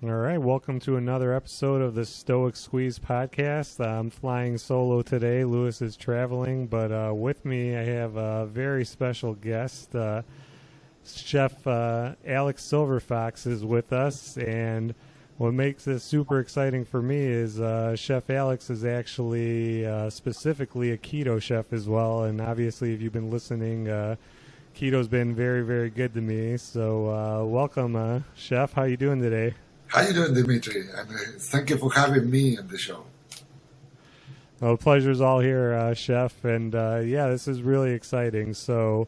All right, welcome to another episode of the Stoic Squeeze podcast. I'm flying solo today. Lewis is traveling, but with me I have a very special guest. Chef Alex Silverfox is with us, and what makes this super exciting for me is Chef Alex is actually specifically a keto chef as well, and obviously if you've been listening, keto's been very, very good to me. So welcome, Chef. How you doing today? How you doing, Dimitri? And thank you for having me on the show. Well, the pleasure's all here, Chef, and this is really exciting. So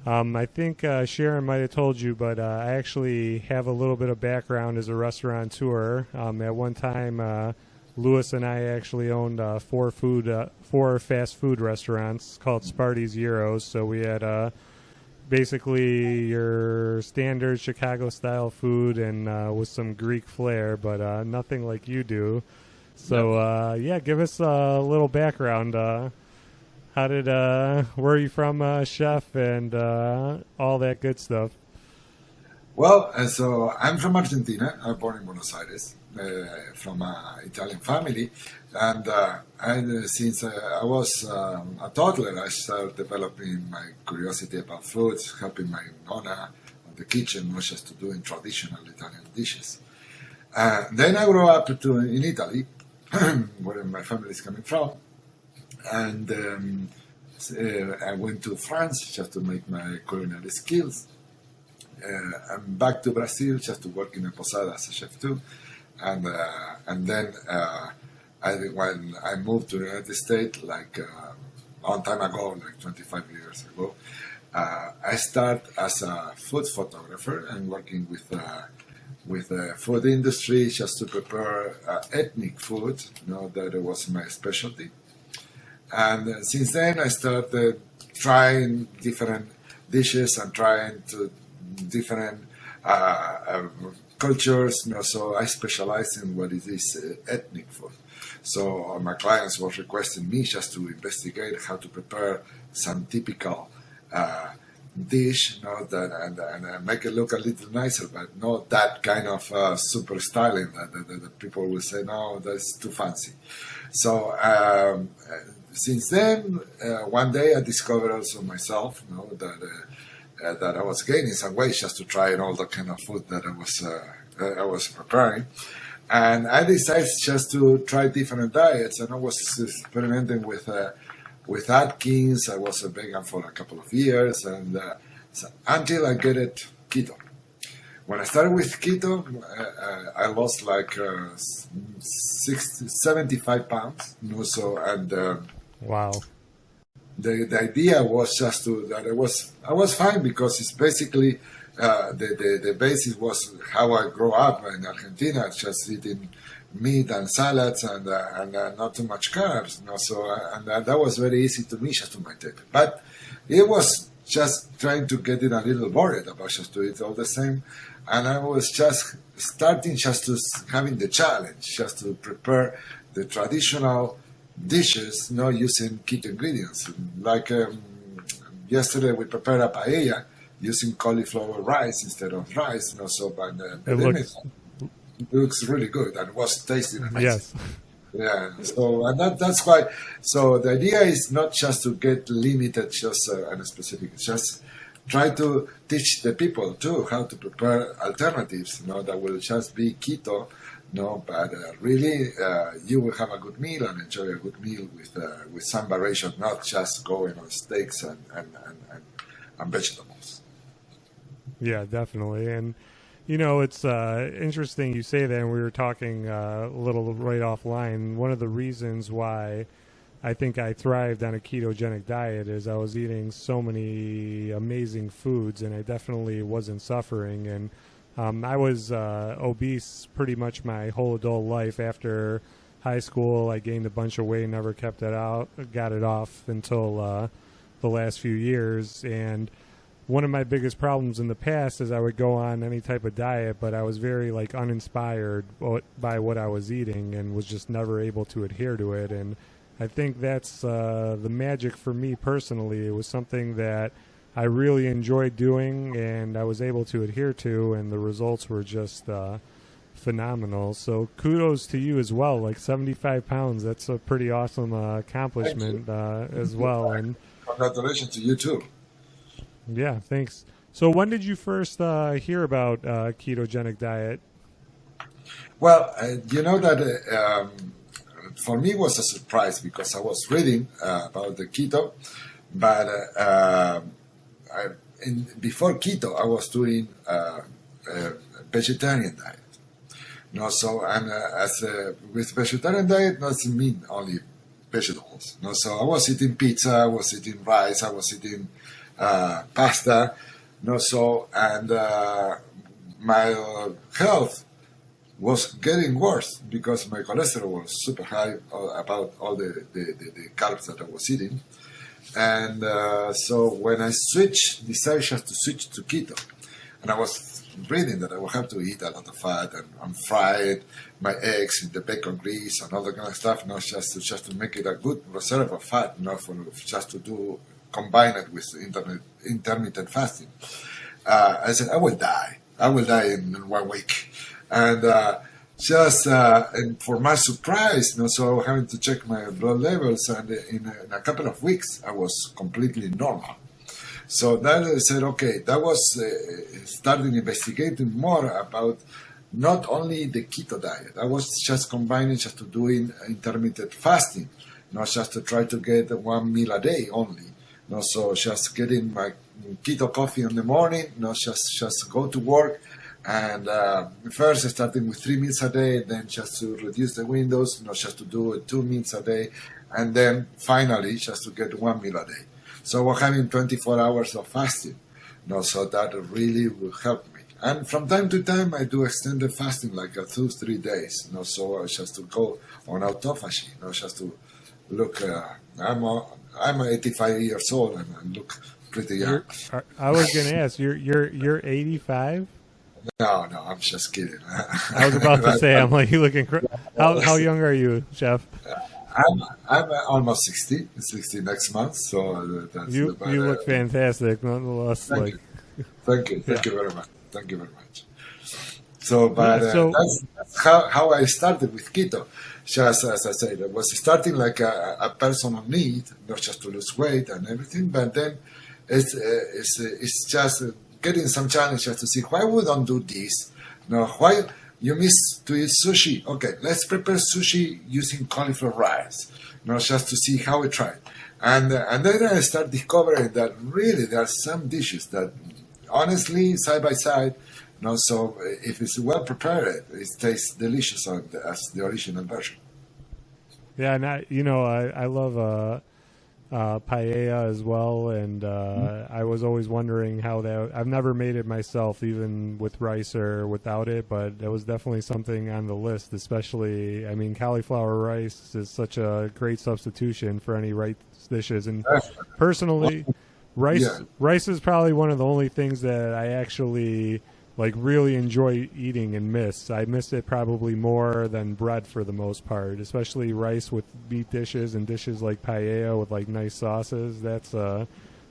I think Sharon might have told you, but I actually have a little bit of background as a restaurateur. At one time, Lewis and I actually owned four fast food restaurants called Sparty's Gyros. So we had basically your standard Chicago-style food and with some Greek flair, but nothing like you do. So, give us a little background. Where are you from, Chef, and all that good stuff? Well, so I'm from Argentina. I was born in Buenos Aires, from an Italian family. And since I was a toddler, I started developing my curiosity about foods, helping my nonna in the kitchen, not just to doing traditional Italian dishes. Then I grew up in Italy, where my family is coming from. And I went to France just to make my culinary skills. I'm back to Brazil just to work in a posada as a chef too. And then when I moved to the United States, like a long time ago, like 25 years ago, I started as a food photographer and working with the food industry just to prepare ethnic food. That was my specialty. And since then, I started trying different dishes and trying to different cultures. So I specialize in what it is ethnic food. So my clients were requesting me just to investigate how to prepare some typical dish, and make it look a little nicer, but not that kind of super styling that people will say, no, that's too fancy. So since then, one day I discovered also myself, that I was gaining some weight just to try all the kind of food that I was preparing. And I decided just to try different diets, and I was experimenting with Atkins. I was a vegan for a couple of years, and until I get it keto. When I started with keto, I lost like 75 pounds. Wow. The idea was just I was fine because it's basically the basis was how I grew up in Argentina, just eating meat and salads and not too much carbs. That was very easy to me just to maintain it. But it was just trying to get it a little worried about just to eat all the same. And I was just starting just to having the challenge, just to prepare the traditional dishes, not using keto ingredients. Like yesterday, we prepared a paella using cauliflower rice instead of rice. It looks really good and it was tasting amazing. Yes. Yeah. So that's why. So the idea is not just to get limited just on a specific. Just try to teach the people too how to prepare alternatives. That will just be keto. But really, you will have a good meal and enjoy a good meal with some variation, not just going on steaks and vegetables. Yeah, definitely. And, it's interesting you say that, and we were talking a little right offline. One of the reasons why I think I thrived on a ketogenic diet is I was eating so many amazing foods, and I definitely wasn't suffering. And I was obese pretty much my whole adult life. After high school, I gained a bunch of weight, never got it off until the last few years. And one of my biggest problems in the past is I would go on any type of diet, but I was very uninspired by what I was eating and was just never able to adhere to it. And I think that's the magic for me personally. It was something that I really enjoyed doing and I was able to adhere to, and the results were just phenomenal. So kudos to you as well. Like 75 pounds, that's a pretty awesome accomplishment as well. And congratulations to you too. Yeah, thanks. So when did you first hear about ketogenic diet? Well, you know that for me it was a surprise because I was reading about the keto, but before keto I was doing a vegetarian diet. No, so and with vegetarian diet doesn't mean only vegetables. No, so I was eating pizza, I was eating rice, I was eating pasta. No, so and my health was getting worse because my cholesterol was super high about all the carbs that I was eating. And so when I decided just to switch to keto, and I was reading that I would have to eat a lot of fat and fry my eggs in the bacon grease and all that kind of stuff, not just to make it a good reserve of fat, not for just to combine it with intermittent fasting. I said, I will die in 1 week. And and for my surprise, so having to check my blood levels, and in a couple of weeks, I was completely normal. So then I said, okay, that was starting investigating more about not only the keto diet. I was just combining just to doing intermittent fasting, not just to try to get 1 meal a day only. No, so just getting my keto coffee in the morning, not just go to work. And first starting with 3 meals a day, then just to reduce the windows, not just to do 2 meals a day, and then finally just to get 1 meal a day. So we're having 24 hours of fasting. No, so that really will help me. And from time to time, I do extended fasting, like 2-3 days. No, so just to go on autophagy, just to look. I'm 85 years old and I look pretty young. I was going to ask, you're 85? No, I'm just kidding. I was about to say, I'm like, you looking. How young are you, Chef? I'm almost 60 next month. So you look fantastic, nonetheless. Thank you very much. Thank you very much. So, but that's how I started with keto. Just as I said, it was starting like a personal need, not just to lose weight and everything, but then it's just getting some challenge just to see why we don't do this. No, why you miss to eat sushi? Okay, let's prepare sushi using cauliflower rice. Just to see how we try. And then I start discovering that really there are some dishes that, honestly, side by side. So if it's well prepared, it tastes delicious as the original version. Yeah, and I love paella as well, and I was always wondering how that. I've never made it myself, even with rice or without it, but it was definitely something on the list. Especially, I mean, cauliflower rice is such a great substitution for any rice dishes, and personally, rice is probably one of the only things that I actually really enjoy eating and miss. I miss it probably more than bread for the most part, especially rice with meat dishes and dishes like paella with nice sauces. That's the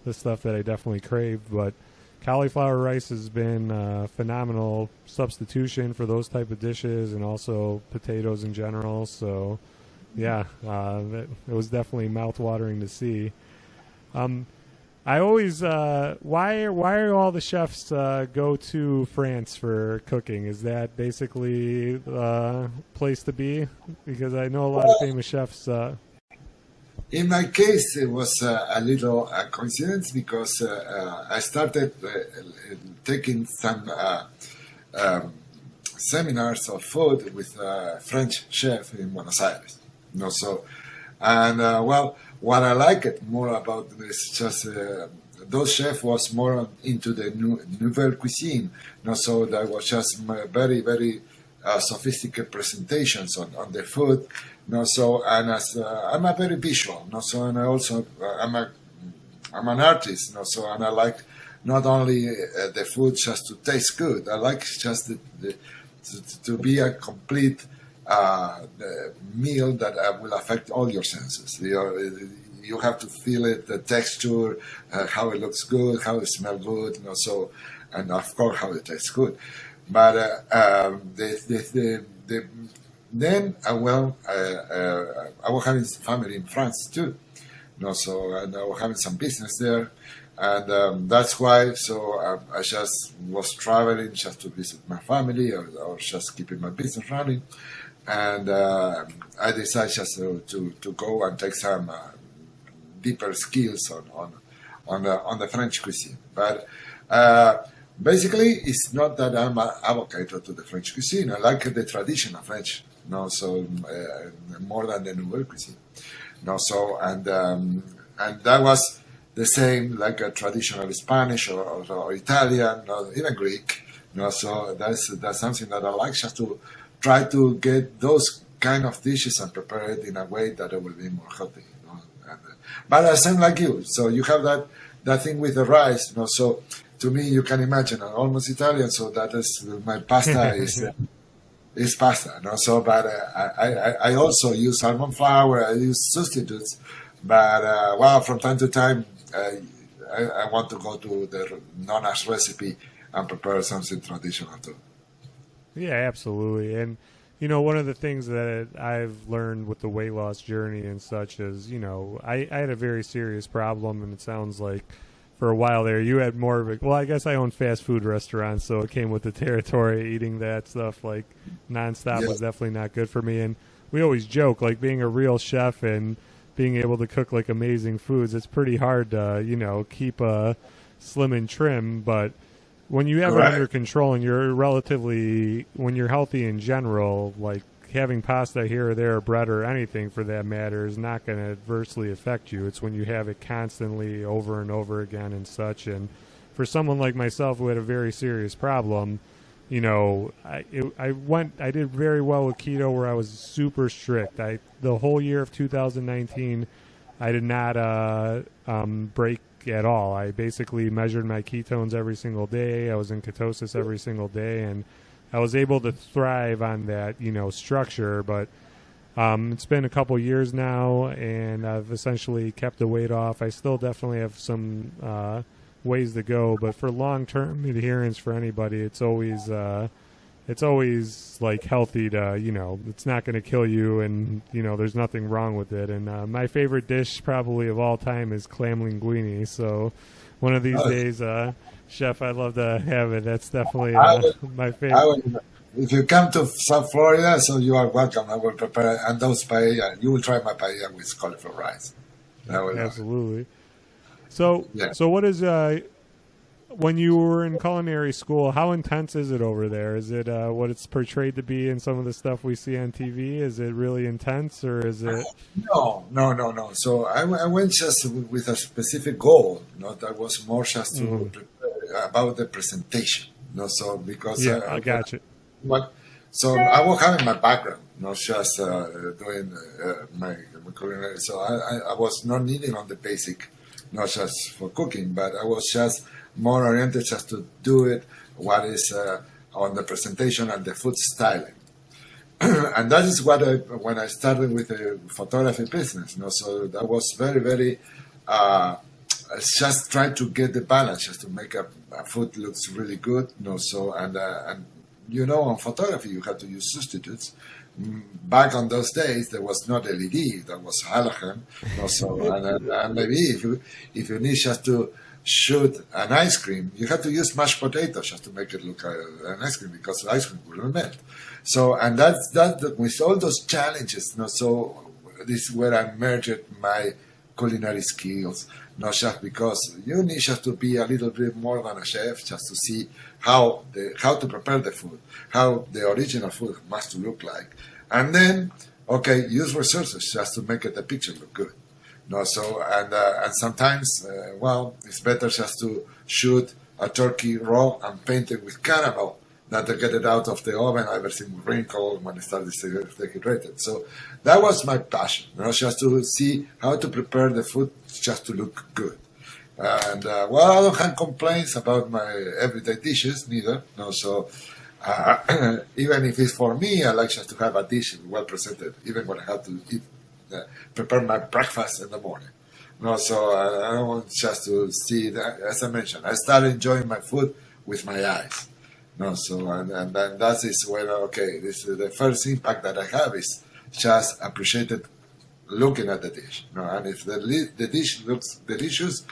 stuff that I definitely crave. But cauliflower rice has been a phenomenal substitution for those type of dishes, and also potatoes in general. So yeah, it was definitely mouth-watering to see. I always why are all the chefs go to France for cooking? Is that basically the place to be? Because I know a lot of famous chefs. In my case, it was a little coincidence because I started taking some seminars of food with a French chef in Buenos Aires. What I liked more about this, just those chefs was more into the nouvelle cuisine. So there was just very, very sophisticated presentations on the food. And as I'm a very visual. And I also I'm an artist. And I like not only the food just to taste good. I like just to be a complete meal that will affect all your senses. You have to feel it, the texture, how it looks good, how it smells good, and of course how it tastes good. But then I was having family in France too, so and I was having some business there, and that's why. So I just was traveling just to visit my family, or just keeping my business running, and I decided just to go and take some deeper skills on the French cuisine. But basically, it's not that I'm an advocate to the French cuisine. I like the traditional French, so more than the nouvelle cuisine. And that was the same like a traditional Spanish or Italian, or even Greek. So that's something that I like, just to try to get those kind of dishes and prepare it in a way that it will be more healthy. But I same like you. So you have that thing with the rice. So to me, you can imagine I'm almost Italian. So that is my pasta is pasta. So, but I also use almond flour. I use substitutes. But from time to time, I want to go to the Nona's recipe and prepare something traditional too. Yeah, absolutely. And one of the things that I've learned with the weight loss journey and such is, I had a very serious problem, and it sounds like for a while there you had more of a, well, I guess I own fast food restaurants, so it came with the territory. Eating that stuff like nonstop was definitely not good for me. And we always joke, like, being a real chef and being able to cook like amazing foods, it's pretty hard to, keep slim and trim, but when you have it under control and when you're healthy in general, like having pasta here or there, or bread or anything for that matter, is not going to adversely affect you. It's when you have it constantly over and over again and such. And for someone like myself who had a very serious problem, I did very well with keto, where I was super strict. The whole year of 2019, I did not break at all. I basically measured my ketones every single day. I was in ketosis every single day, and I was able to thrive on that, structure. But it's been a couple years now, and I've essentially kept the weight off. I still definitely have some ways to go, but for long-term adherence for anybody, it's always like healthy to, it's not going to kill you, and, there's nothing wrong with it. And my favorite dish probably of all time is clam linguine. So one of these days, Chef, I'd love to have it. That's definitely my favorite. If you come to South Florida, so you are welcome. I will prepare, and those paella, you will try my paella with cauliflower rice. Absolutely. So what is, when you were in culinary school, how intense is it over there? Is it what it's portrayed to be in some of the stuff we see on TV? Is it really intense, or is it? No. So I went just with a specific goal. That was more just to prepare about the presentation. So because I got you. So I was having my background, not just doing my culinary. So I was not needing on the basic, not just for cooking, but I was just more oriented just to do it, what is on the presentation and the food styling. And that is what when I started with the photography business, so that was very, very, just trying to get the balance, just to make a food looks really good, so, and on photography, you had to use substitutes. Back on those days, there was not LED, there was halogen, so, and maybe if you need just to shoot an ice cream, you have to use mashed potatoes just to make it look an ice cream, because the ice cream will melt. So, and that's with all those challenges, so this is where I merged my culinary skills, not just because you need just to be a little bit more than a chef, just to see how to prepare the food, how the original food must look like, and then use resources just to make the picture look good. So and sometimes, it's better just to shoot a turkey raw and paint it with caramel than to get it out of the oven, everything wrinkled when it started dehydrated. So that was my passion, just to see how to prepare the food just to look good. And I don't have complaints about my everyday dishes neither. So even if it's for me, I like just to have a dish well presented, even when I have to eat. Prepare my breakfast in the morning. So I don't want just to see that. As I mentioned, I started enjoying my food with my eyes. No, so and then that is where okay, this is the first impact that I have is just appreciated looking at the dish. No, and if the dish looks delicious,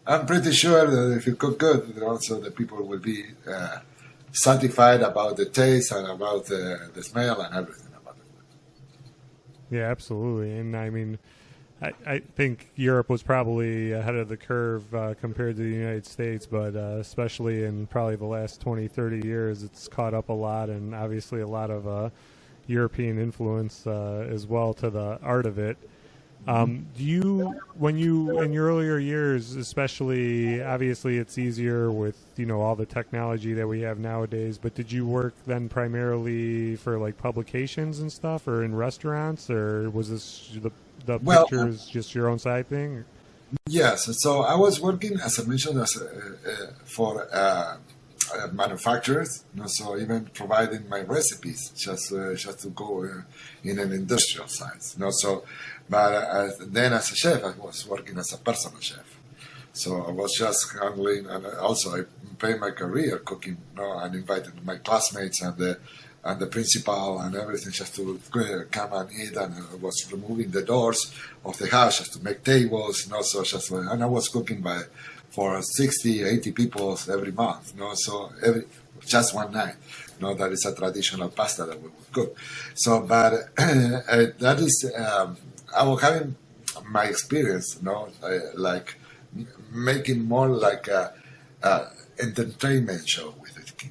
I'm pretty sure that if you cook good, then also the people will be satisfied about the taste and about the smell and everything about it. Yeah, absolutely. And I mean, I think Europe was probably ahead of the curve compared to the United States, but especially in probably the last 20, 30 years, it's caught up a lot, and obviously a lot of European influence as well to the art of it. Do you, when you, in your earlier years, especially, obviously it's easier with, all the technology that we have nowadays, but did you work then primarily for like publications and stuff, or in restaurants, or was this the pictures just your own side thing? Yes, so I was working, as I mentioned, for manufacturers, so even providing my recipes just to go in an industrial size, so. But then as a chef, I was working as a personal chef. So I was just handling, and also I paid my career cooking, and invited my classmates and the principal and everything just to come and eat, and I was removing the doors of the house just to make tables, so and I was cooking for 60, 80 people every month, so just one night. That is a traditional pasta that we would cook. So, but that is, I was having my experience, like making more like a entertainment show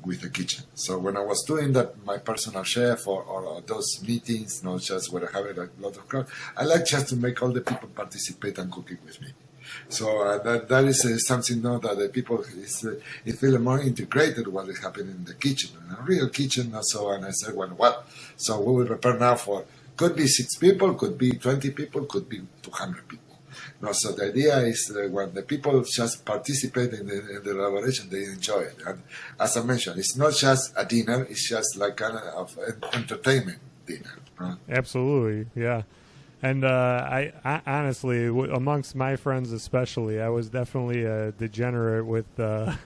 with the kitchen. So when I was doing that, my personal chef or those meetings, just where I have a lot of crowd, I like just to make all the people participate and cooking with me. So that is something that the people feel more integrated what is happening in the kitchen, in a real kitchen. So and I said, well, what? So we will prepare now for could be 6 people, could be 20 people, could be 200 people. So the idea is when the people just participate in the elaboration, they enjoy it. And as I mentioned, it's not just a dinner; it's just like kind of entertainment dinner. Absolutely, yeah. And I honestly, amongst my friends especially, I was definitely a degenerate with the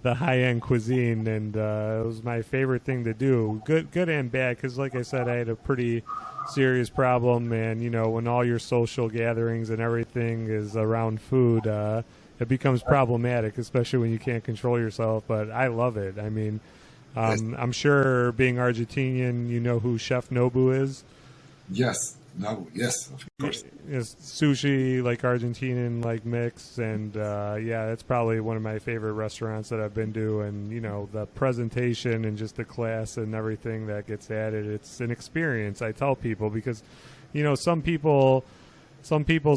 high-end cuisine, and it was my favorite thing to do, good and bad, because like I said, I had a pretty serious problem, and when all your social gatherings and everything is around food, it becomes problematic, especially when you can't control yourself, but I love it. I mean, I'm sure being Argentinian, you know who Chef Nobu is? Yes. No, yes, of course. It's sushi, like Argentinian, like mix, and that's probably one of my favorite restaurants that I've been to. And the presentation and just the class and everything that gets added, it's an experience. I tell people because, some people's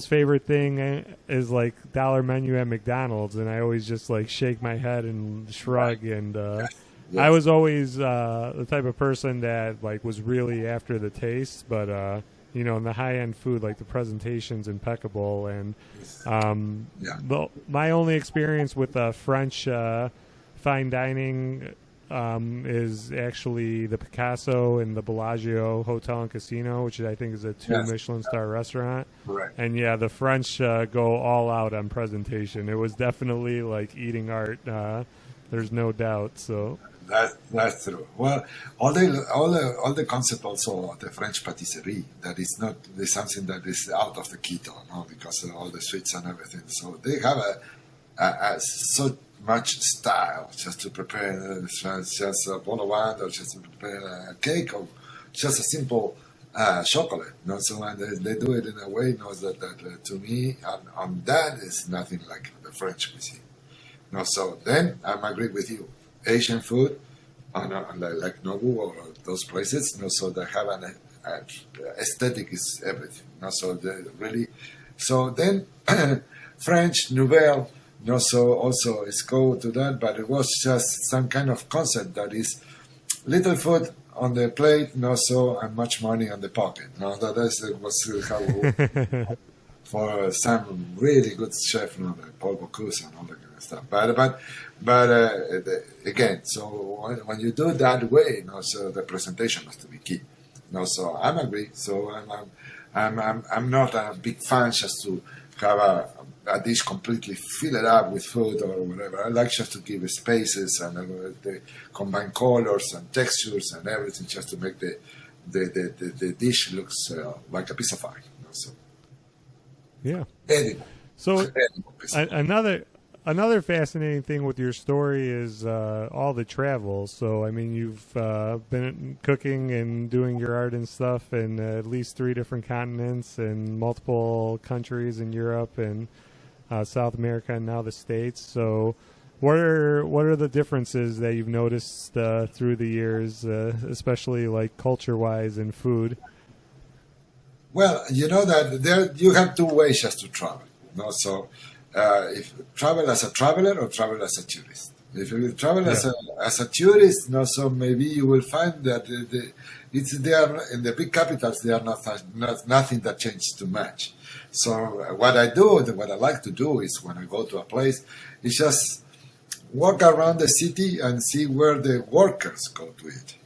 favorite thing is like dollar menu at McDonald's, and I always just like shake my head and shrug. And yes. I was always the type of person that like was really after the taste, but. In the high-end food, like the presentation's impeccable. And my only experience with French fine dining is actually the Picasso and the Bellagio Hotel and Casino, which I think is a 2 Michelin star restaurant. Right. And the French go all out on presentation. It was definitely like eating art. There's no doubt. So. That's true. Well, all the concept also of the French patisserie, that is not something that is out of the keto, because of all the sweets and everything. So they have so much style just to prepare just a vol au vent, or just to prepare a cake, or just a simple chocolate. So and they do it in a way that to me on that is nothing like the French cuisine. So then I agree with you. Asian food, like Nobu or those places, so they have an aesthetic is everything. So they really, so then French Nouvelle, so also is go to that, but it was just some kind of concept that is little food on the plate, so and much money on the pocket. That was how for some really good chef, Paul Bocuse and all that kind of stuff. But again, so when you do it that way, so the presentation has to be key. So I'm agree. So I'm not a big fan just to have a dish completely fill it up with food or whatever. I like just to give spaces and the combine colors and textures and everything just to make the dish looks like a piece of art. So, yeah. Edible. So Edible another fascinating thing with your story is all the travel. So I mean, you've been cooking and doing your art and stuff in at least 3 different continents and multiple countries in Europe and South America and now the States. So what are the differences that you've noticed through the years, especially like culture-wise and food? Well, you know that you have 2 ways just to travel. No, so if travel as a traveler or travel as a tourist. If you travel as a tourist, no, so maybe you will find that it's there in the big capitals. They are not nothing that changes too much. So what I like to do is when I go to a place, is just walk around the city and see where the workers go to eat.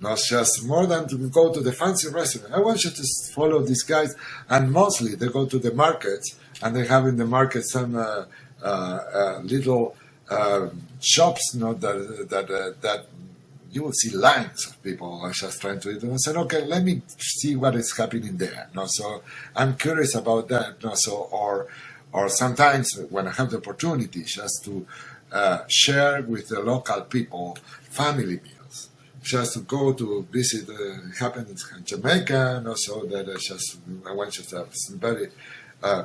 Not just more than to go to the fancy restaurant. I want you to follow these guys, and mostly they go to the markets, and they have in the market some little shops, that you will see lines of people just trying to eat. And I said, okay, let me see what is happening there. No, so I'm curious about that. No, so or sometimes when I have the opportunity, just to share with the local people family meals. Just to go to visit, happened in Jamaica, and also that I went to have some very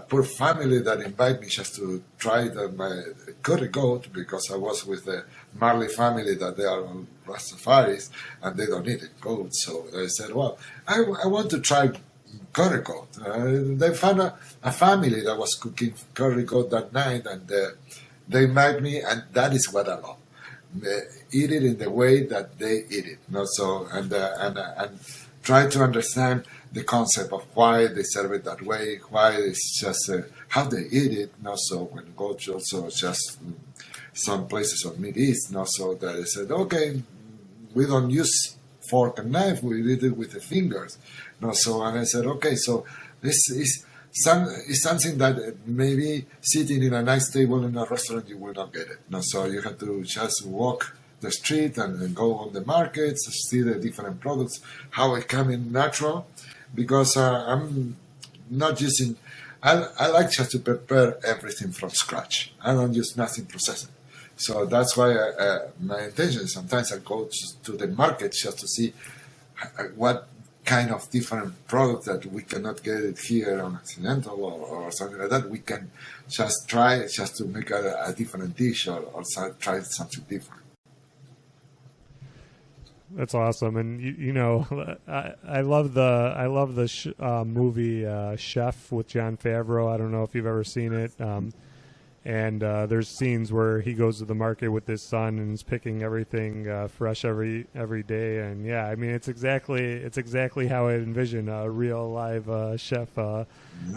poor family that invited me just to try my curry goat, because I was with the Marley family that they are Rastafaris and they don't eat goat. So I said, well, I want to try curry goat. They found a family that was cooking curry goat that night, and they invited me, and that is what I love. Eat it in the way that they eat it. No, so and try to understand the concept of why they serve it that way, why it's just how they eat it. No, so when you go to also just some places of Middle East, no, so that they said, okay, we don't use fork and knife, we eat it with the fingers. No, so and I said, okay, so this is something that maybe sitting in a nice table in a restaurant you will not get it. No, so you have to just walk the street and go on the markets, see the different products, how it come in natural, because I'm not using. I like just to prepare everything from scratch. I don't use nothing processed. So that's why my intention is sometimes I go to the market just to see what kind of different product that we cannot get it here on Occidental or something like that. We can just try just to make a different dish or try something different. That's awesome, and you know, I love the movie Chef with Jon Favreau. I don't know if you've ever seen it. And there's scenes where he goes to the market with his son and is picking everything fresh every day. And yeah, I mean, it's exactly how I envision a real live chef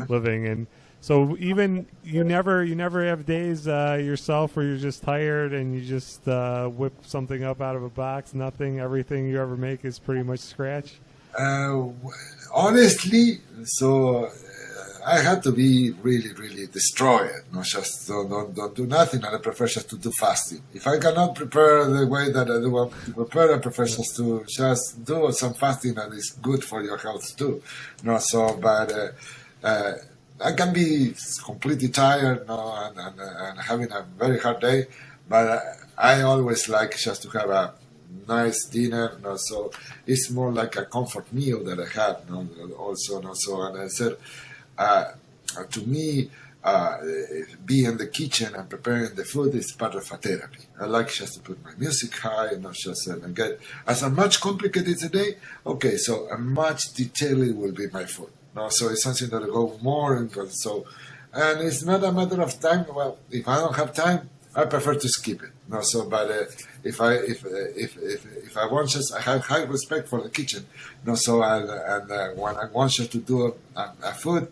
living. And so even you never have days yourself where you're just tired and you just whip something up out of a box. Nothing. Everything you ever make is pretty much scratch. Honestly, so. I had to be really, really destroyed. Not just don't do nothing, and I prefer just to do fasting. If I cannot prepare the way that I want to prepare, I prefer just to do some fasting that is good for your health too. No, so but I can be completely tired, no, and having a very hard day. But I always like just to have a nice dinner. No, so it's more like a comfort meal that I have. No, also, no, so and I said. To me, being in the kitchen and preparing the food is part of a therapy. I like just to put my music high, not just and get as a much complicated today. Okay, so a much detailed will be my food. No, so it's something that I go more into. So, and it's not a matter of time. Well, if I don't have time, I prefer to skip it. No, so but if I want just I have high respect for the kitchen. No, so when I want you to do a food.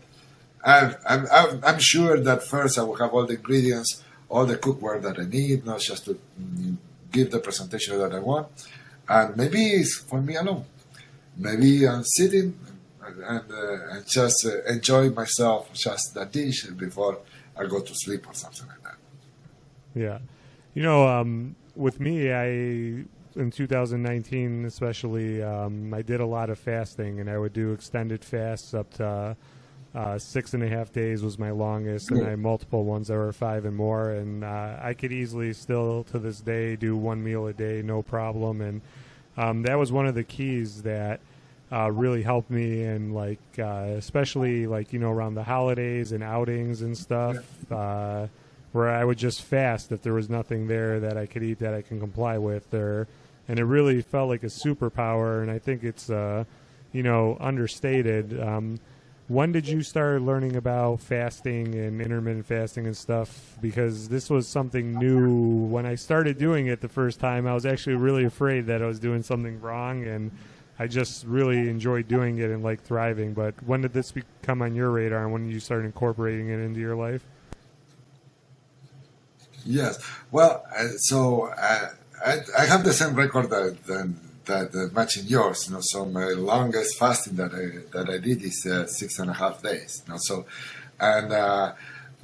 I'm sure that first I will have all the ingredients, all the cookware that I need, not just to give the presentation that I want. And maybe it's for me alone. Maybe I'm sitting, and just enjoy myself just that dish before I go to sleep or something like that. Yeah. With me, in 2019 especially, I did a lot of fasting, and I would do extended fasts up to 6.5 days was my longest, and I had multiple ones that were 5 and more, and I could easily still to this day do one meal a day, no problem, and that was one of the keys that really helped me, and especially around the holidays and outings and stuff, where I would just fast if there was nothing there that I could eat that I can comply with, and it really felt like a superpower, and I think it's understated. When did you start learning about fasting and intermittent fasting and stuff? Because this was something new. When I started doing it the first time, I was actually really afraid that I was doing something wrong, and I just really enjoyed doing it and thriving. But when did this come on your radar, and when did you start incorporating it into your life? Yes. Well, I have the same record that matching yours. So my longest fasting that I did is 6.5 days. So, and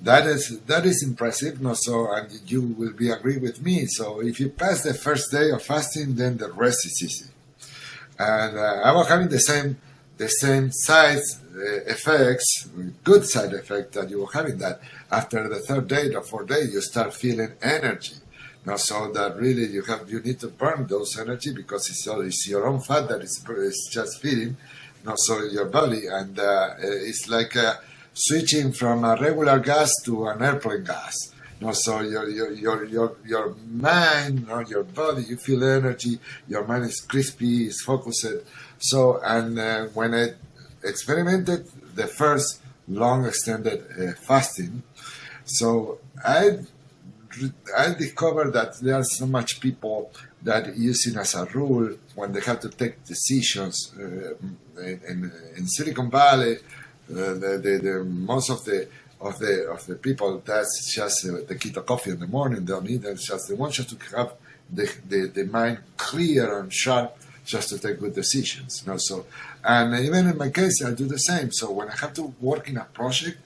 that is impressive. So, and you will be agree with me. So if you pass the first day of fasting, then the rest is easy. And I was having the same side effects, good side effect that you were having. That after the third day or fourth day, you start feeling energy. So that really you need to burn those energy, because it's your own fat that is just feeding, so your body, and it's like switching from a regular gas to an airplane gas. So your mind, your body, you feel energy. Your mind is crispy, is focused. So, and when I experimented the first long extended fasting, so I discovered that there are so much people that use it as a rule when they have to take decisions. In Silicon Valley, the most of the people, that's just the keto coffee in the morning. They don't need it. They want just to have the mind clear and sharp, just to take good decisions. So, and even in my case, I do the same. So when I have to work in a project,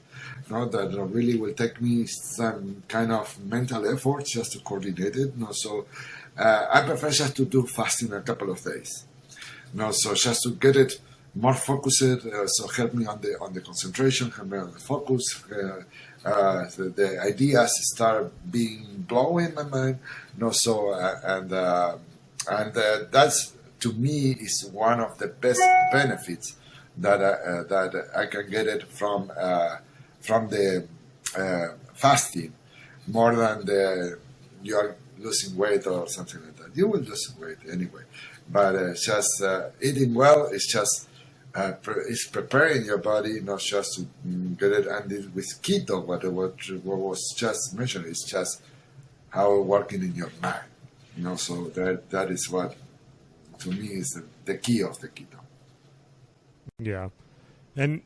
that really will take me some kind of mental effort just to coordinate it. So I prefer just to do fasting a couple of days. So just to get it more focused, so help me on the concentration, help me on the focus. The ideas start being blowing in my mind. So and that's, to me, is one of the best benefits that I can get it from the fasting, more than you're losing weight or something like that. You will lose weight anyway, but just eating well is just it's preparing your body, not just to get it. And with keto, what was just mentioned is just how working in your mind. So that is what, to me, is the key of the keto. Yeah. And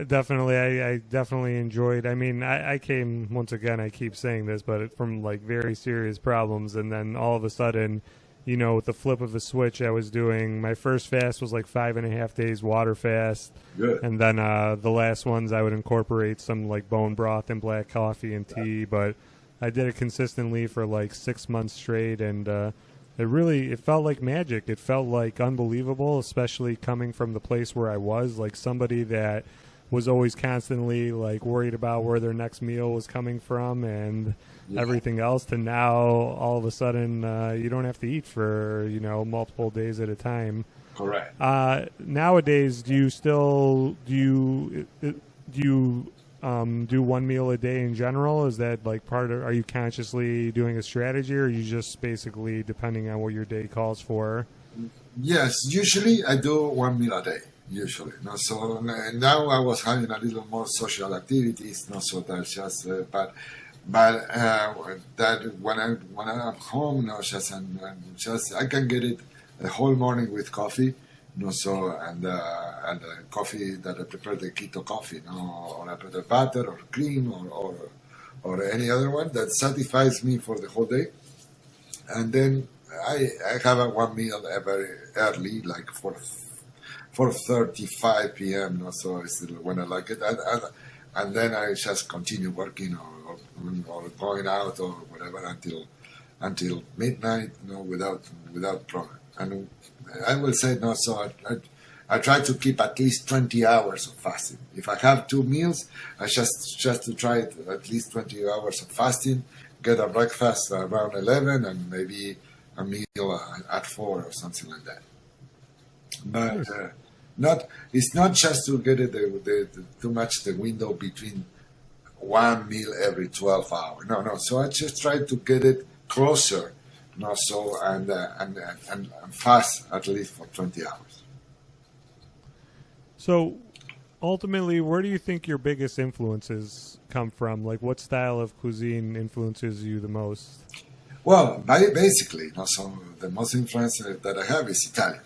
definitely, I definitely enjoyed. I mean, I came, once again, I keep saying this, but from very serious problems, and then all of a sudden, with the flip of a switch, I was doing, my first fast was 5.5 days water fast. Good. And then the last ones I would incorporate some bone broth and black coffee and tea, but I did it consistently for 6 months straight, and it felt like magic. It felt unbelievable, especially coming from the place where I was, somebody that was always constantly worried about where their next meal was coming from and everything else, to now all of a sudden you don't have to eat for multiple days at a time. Correct. Nowadays, do you do one meal a day in general? Is that are you consciously doing a strategy, or are you just basically depending on what your day calls for? Yes, usually I do one meal a day. Usually, so now I was having a little more social activities, so that's just, but that when I'm at home, just I can get it the whole morning with coffee. So and coffee that I prepare, the keto coffee, or I put butter or cream or any other one that satisfies me for the whole day. And then I have one meal very early, 4:35 p.m. So it's when I like it, and then I just continue working or going out or whatever until midnight, without problem. And I will say no. So I try to keep at least 20 hours of fasting. If I have 2 meals, I just to try at least 20 hours of fasting, get a breakfast around 11 and maybe a meal at 4 or something like that. But it's not just to get too much the window between one meal every 12 hours. No. So I just try to get it closer, and fast at least for 20 hours. So, ultimately, where do you think your biggest influences come from? Like, what style of cuisine influences you the most? Well, basically, so the most influence that I have is Italian.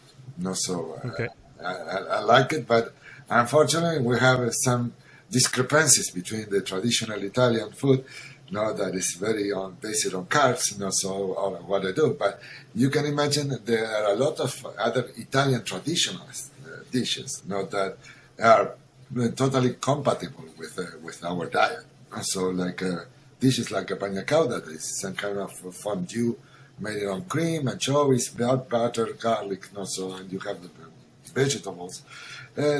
Okay. I like it, but unfortunately, we have some discrepancies between the traditional Italian food, that is very based on carbs, or what I do. But you can imagine there are a lot of other Italian traditional dishes, that are totally compatible with our diet. So, like dishes like a bagna cauda, that is some kind of fondue made on cream, anchovies, butter, garlic, and you have the vegetables.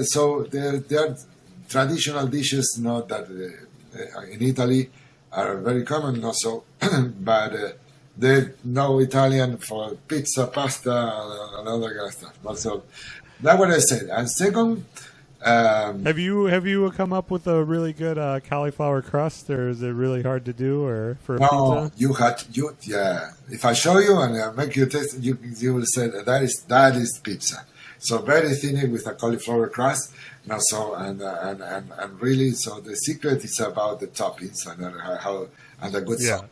So there are traditional dishes, that in Italy are very common also, but they know Italian for pizza, pasta, and other kind of stuff. So that's what I said. And second, have you come up with a really good cauliflower crust, or is it really hard to do, or for a no, pizza? yeah. If I show you and I make you taste, you will say that is pizza. So very thin with a cauliflower crust. And really, so the secret is about the toppings and the good sauce.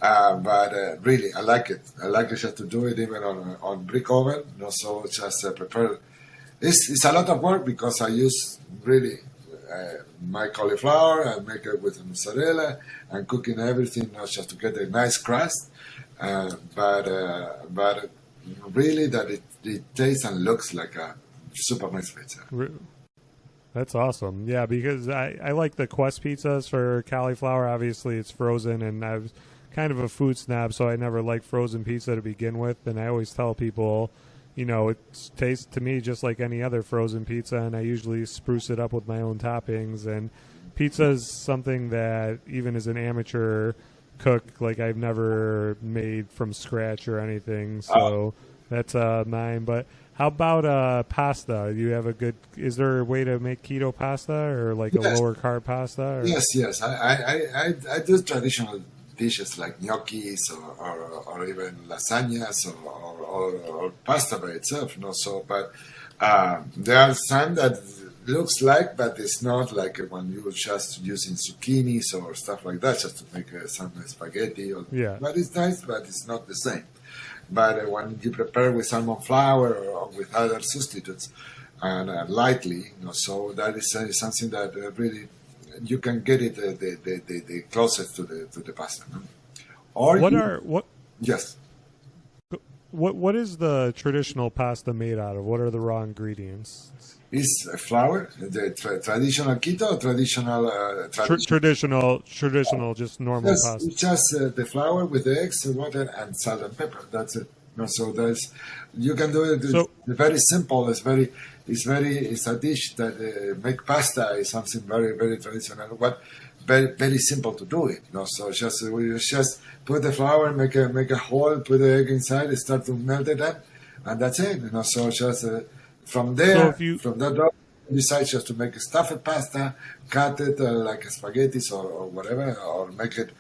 But really, I like it. I like it just to do it even on brick oven. So just prepare. It's a lot of work because I use really my cauliflower and make it with mozzarella and cooking everything, just to get a nice crust. But really, that it tastes and looks like a super nice pizza. That's awesome. Yeah, because I like the Quest pizzas for cauliflower. Obviously, it's frozen, and I was kind of a food snob, so I never liked frozen pizza to begin with. And I always tell people, it tastes to me just like any other frozen pizza, and I usually spruce it up with my own toppings. And pizza is something that, even as an amateur cook, like, I've never made from scratch or anything. So that's mine. But how about pasta? Is there a way to make keto pasta, or like a lower carb pasta? Or? Yes. I do traditional dishes like gnocchis or even lasagnas or pasta by itself. But there are some that looks like, but it's not like when you're just using zucchinis or stuff like that, just to make some spaghetti. But it's nice, but it's not the same. But when you prepare with salmon flour or with other substitutes, and lightly, so that is something that really you can get it the closest to the pasta. Or yes. What is the traditional pasta made out of? What are the raw ingredients? Is flour, the traditional keto, or traditional, just normal pasta. It's just the flour with the eggs, water, and salt and pepper. That's it. So you can do it. It's very simple. It's a dish that make pasta is something very, very traditional. But very, very simple to do it. So we just put the flour, make a hole, put the egg inside, start to melt it up, and that's it. So just from there, from that dough, you decide just to make a stuffed pasta, cut it like spaghettis or whatever, or make it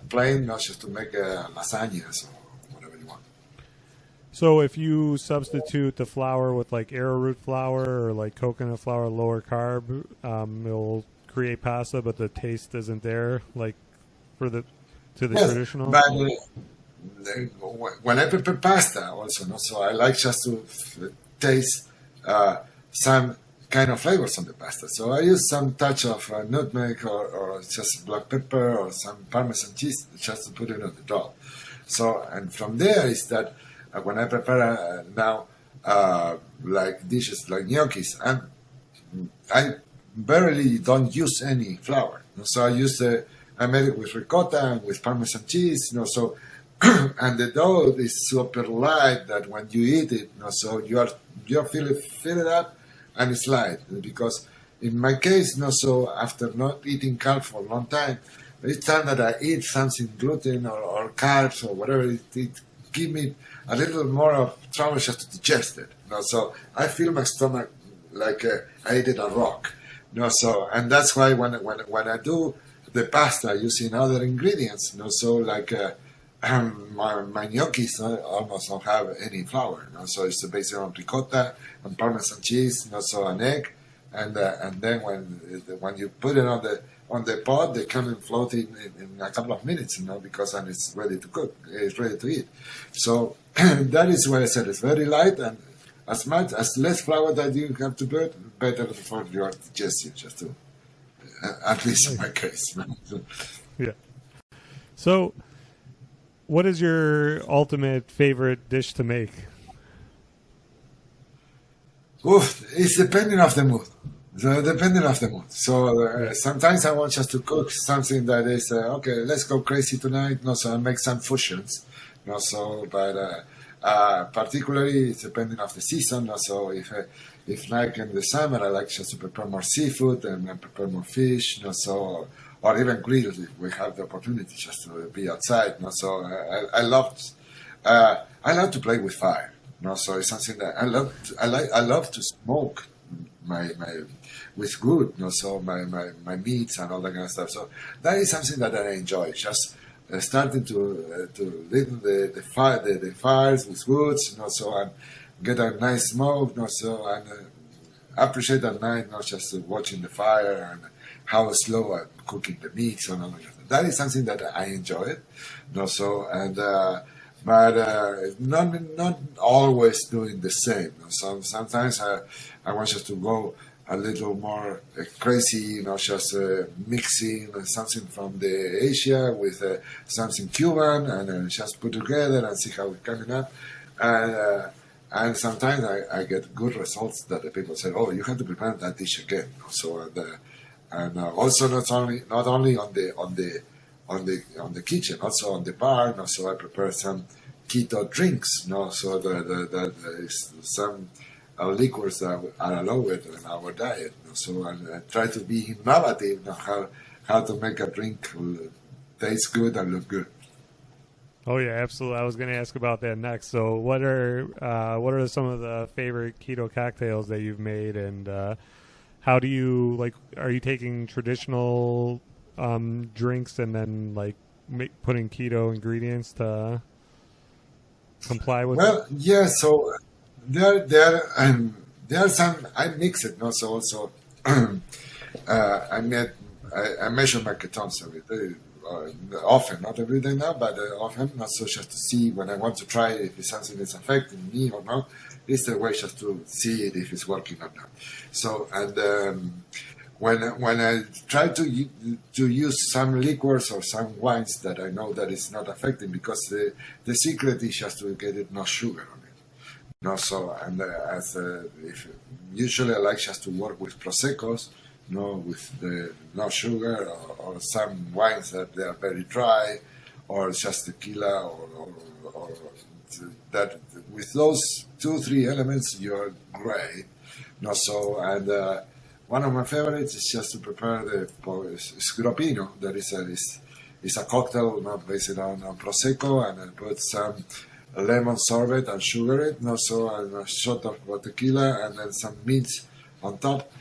plain, just to make lasagnas or whatever you want. So if you substitute the flour with like arrowroot flour or like coconut flour, lower carb, it'll create pasta, but the taste isn't there, like traditional. But when I prepare pasta, also, so I like just to taste some kind of flavors on the pasta. So I use some touch of nutmeg or just black pepper or some Parmesan cheese just to put it on the dough. So, and from there is that when I prepare now like dishes like gnocchis, and I barely don't use any flour. So I made it with ricotta and with Parmesan cheese. So and the dough is super light that when you eat it, so you fill it up and it's light because in my case, so after not eating carbs for a long time, each time that I eat something gluten or carbs or whatever, it give me a little more of trouble just to digest it. So I feel my stomach like I ate a rock. So and that's why when I do the pasta using other ingredients, so like my gnocchis almost don't have any flour. So it's based on ricotta and Parmesan cheese, so an egg, and then when you put it on the pot, they come and float in a couple of minutes, because then it's ready to cook, it's ready to eat. So that is what I said. It's very light and as less flour that you have to put, better for your digestion. Just to, at least in my case. Yeah. So, what is your ultimate favorite dish to make? Oof, it's depending of the mood. So sometimes I want just to cook something that is okay. Let's go crazy tonight. So I make some fusions. But particularly it's depending of the season. So if like in the summer, I like just to prepare more seafood and prepare more fish. Or even grill if we have the opportunity just to be outside. So I love to play with fire. So it's something that I love to smoke my with wood. So my meats and all that kind of stuff. So that is something that I enjoy. Just starting to lit the fires with woods. So and get a nice smoke. So and appreciate at night. Not just watching the fire and how slow I'm cooking the meats and all that. That is something that I enjoy. So and. But not always doing the same. Sometimes I want just to go a little more crazy, just mixing something from the Asia with something Cuban and just put together and see how it's coming up. And sometimes I get good results that the people say, "Oh, you have to prepare that dish again." So and also not only on the kitchen, also on the bar. So I prepare some keto drinks. So there is some liquors that are allowed in our diet. So I try to be innovative on how to make a drink taste good and look good. Oh yeah, absolutely. I was going to ask about that next. So what are some of the favorite keto cocktails that you've made, and how do you are you taking traditional drinks and then putting keto ingredients to comply with? Well, yeah. So there are some. I mix it. So also I measure my ketones every day. Often, not every day now, but often, not so just to see when I want to try if it's something that's affecting me or not. It's the way just to see it if it's working or not. So and. When I try to use some liquors or some wines that I know that it's not affecting, because the secret is just to get it no sugar on it. So and if usually I like just to work with proseccos, with the no sugar, or some wines that they are very dry, or just tequila, or that with those 2-3 elements you're great. So and. One of my favorites is just to prepare the scuropino. That is a cocktail based on prosecco, and I put some lemon sorbet and sugar it. So and a shot of tequila, and then some mint on top.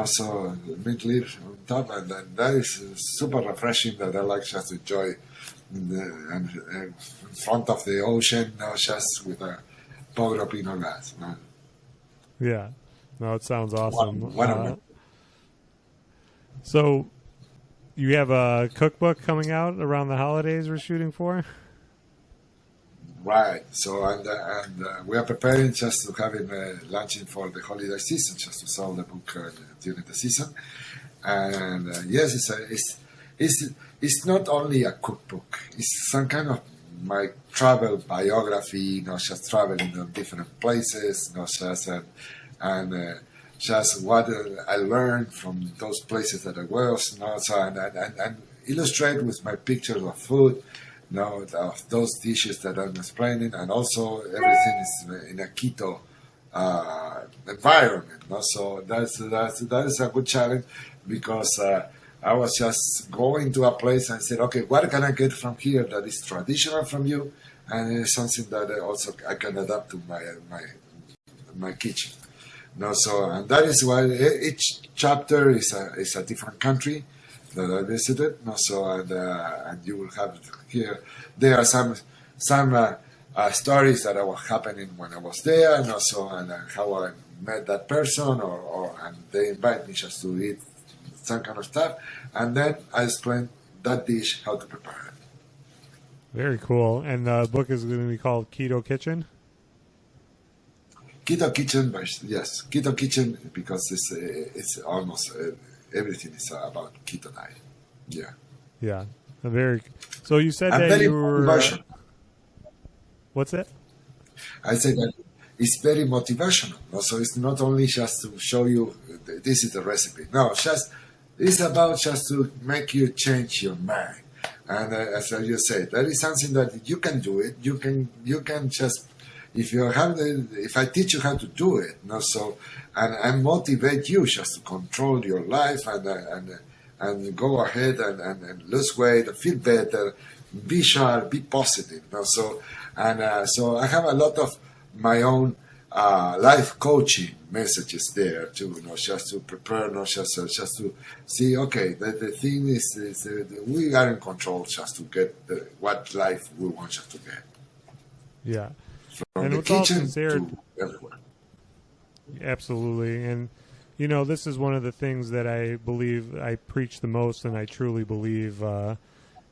So mint leaves on top, and then that is super refreshing. That I like just to enjoy in front of the ocean, just with a Pogro Pinot glass. Yeah, no, it sounds awesome. One So, you have a cookbook coming out around the holidays we're shooting for? Right. So, and we are preparing just to have it launching for the holiday season, just to sell the book during the season. And yes, it's not only a cookbook. It's some kind of my travel biography, not just traveling to different places, not just just what I learned from those places that I was, and illustrate with my pictures of food, of those dishes that I'm explaining, and also everything is in a keto environment. So that is a good challenge because I was just going to a place and said, okay, what can I get from here that is traditional from you, and it's something that also I can adapt to my kitchen. And that is why each chapter is a different country that I visited. And you will have here. There are some stories that were happening when I was there, and how I met that person, and they invite me just to eat some kind of stuff, and then I explain that dish, how to prepare it. Very cool. And the book is going to be called Keto Kitchen? Keto Kitchen, yes. Keto Kitchen, because it's almost everything is about keto diet. Yeah. Yeah. So you said that very you were... What's that? I said that it's very motivational. So it's not only just to show you this is the recipe. No, it's about just to make you change your mind. And as you said, that is something that you can do it. You can just, if I teach you how to do it, and motivate you just to control your life and go ahead and lose weight, feel better, be sharp, be positive. So I have a lot of my own life coaching messages there too, not just to prepare, not just to see, okay, the thing is we are in control just to get what life we want just to get. Yeah. From and the kitchen to everywhere. Absolutely. And, this is one of the things that I believe I preach the most, and I truly believe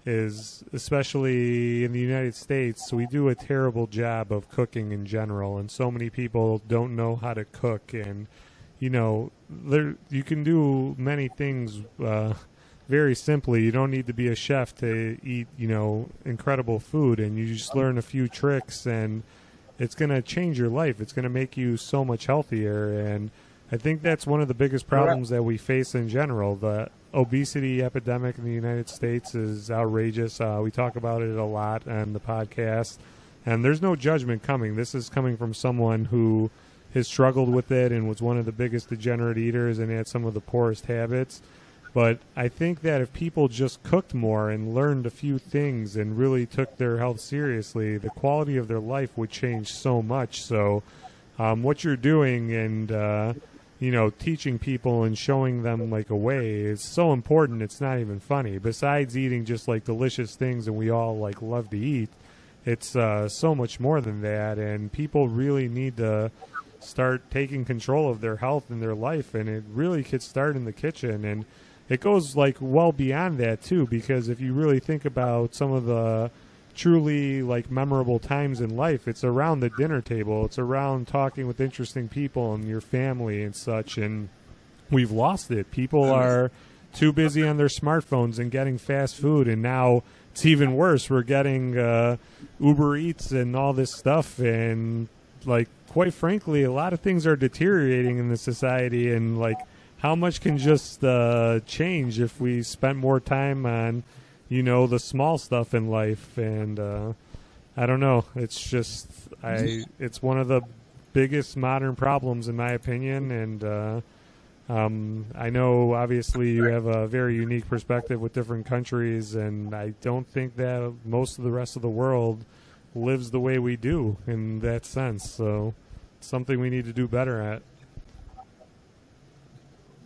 is, especially in the United States, we do a terrible job of cooking in general, and so many people don't know how to cook. And, you can do many things very simply. You don't need to be a chef to eat, incredible food, and you just learn a few tricks, and it's going to change your life. It's going to make you so much healthier. And I think that's one of the biggest problems that we face in general. The obesity epidemic in the United States is outrageous. We talk about it a lot on the podcast, and there's no judgment coming. This is coming from someone who has struggled with it and was one of the biggest degenerate eaters and had some of the poorest habits. But I think that if people just cooked more and learned a few things and really took their health seriously, the quality of their life would change so much. So what you're doing and teaching people and showing them like a way is so important. It's not even funny. Besides eating just like delicious things and we all like love to eat, it's so much more than that. And people really need to start taking control of their health and their life. And it really could start in the kitchen. And it goes like well beyond that too, because if you really think about some of the truly like memorable times in life, it's around the dinner table. It's around talking with interesting people and your family and such. And we've lost it. People are too busy on their smartphones and getting fast food. And now it's even worse. We're getting Uber Eats and all this stuff. And like, quite frankly, a lot of things are deteriorating in the society. And like, how much can just change if we spent more time on the small stuff in life. And I don't know. It's just, it's one of the biggest modern problems in my opinion. And I know obviously you have a very unique perspective with different countries, and I don't think that most of the rest of the world lives the way we do in that sense. So it's something we need to do better at.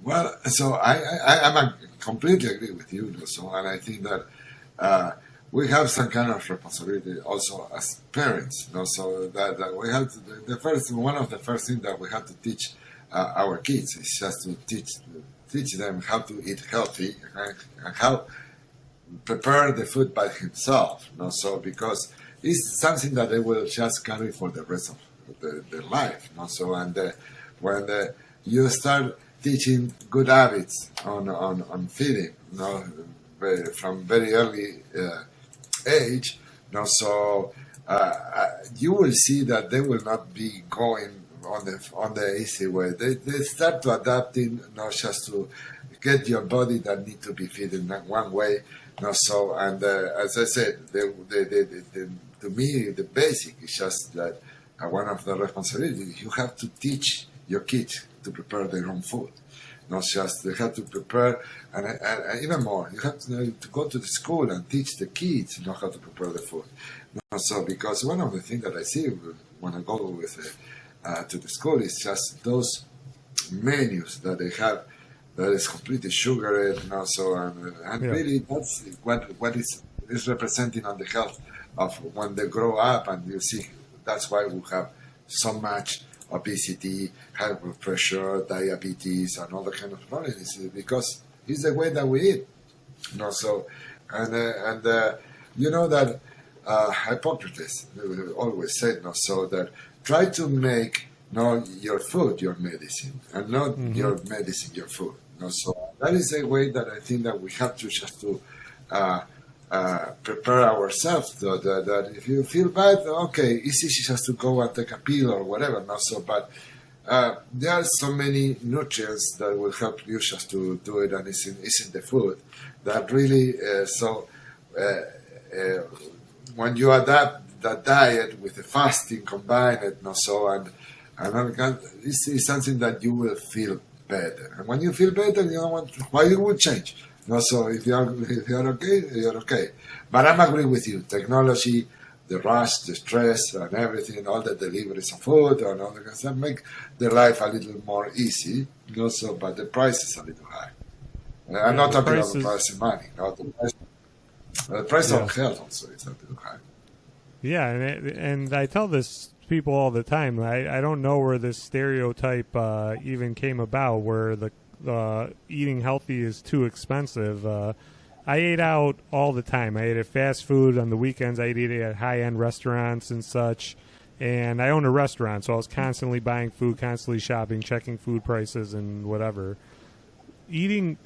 Well, so I completely agree with you, and I think that we have some kind of responsibility also as parents. So that we have to, one of the first things that we have to teach our kids is just to teach them how to eat healthy and how prepare the food by himself. So because it's something that they will just carry for the rest of their life. So when you start teaching good habits on feeding, from very early age, So you will see that they will not be going on the easy way. They start to adapting, not just to get your body that need to be fed in one way. So and as I said, to me the basic is just that one of the responsibilities you have to teach your kids to prepare their own food. Not just they have to prepare, and even more, you have to go to the school and teach the kids how to prepare the food. So because one of the things that I see when I go to the school is just those menus that they have that is completely sugared, so and Yeah. really that's what is representing on the health of when they grow up, and you see that's why we have so much obesity, high blood pressure, diabetes, and all the kind of problems because it's the way that we eat. So and you know that Hippocrates always said, so that try to make your food your medicine and not your medicine your food. So that is a way that I think that we have to just to prepare ourselves. That if you feel bad, okay, it's easy just to go and take a pill or whatever. But there are so many nutrients that will help you just to do it, and it's in the food that really when you adapt that diet with the fasting, combine it, it's something that you will feel better. And when you feel better, you don't want why you would change. So if you're okay, you're okay. But I'm agree with you. Technology, the rush, the stress, and everything, all the deliveries of food and all the kind of stuff make the life a little more easy. But the price is a little high. I'm not talking about the price of money. The price of health also is a little high. Yeah, and I tell this people all the time. I don't know where this stereotype even came about, where the eating healthy is too expensive. I ate out all the time. I ate at fast food on the weekends. I ate at high-end restaurants and such. And I own a restaurant, so I was constantly buying food, constantly shopping, checking food prices and whatever. Eating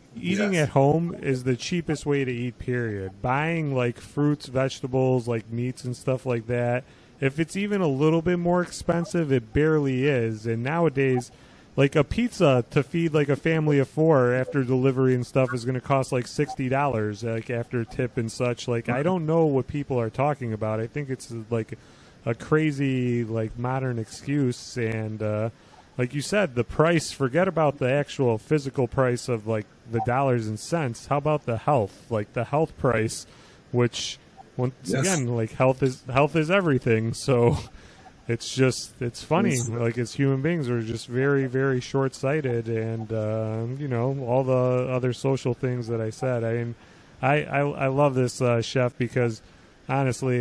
at home is the cheapest way to eat, period. Buying like fruits, vegetables, like meats and stuff like that, if it's even a little bit more expensive, it barely is. And nowadays, like a pizza to feed like a family of 4 after delivery and stuff is going to cost like $60, like after tip and such. Like, I don't know what people are talking about. I think it's like a crazy like modern excuse. And like you said, the price, forget about the actual physical price of like the dollars and cents. How about the health? Like the health price, which once again, like health is everything. So it's funny. Like as human beings, we're just very, very short-sighted, and all the other social things that I said. I mean, I love this chef because honestly,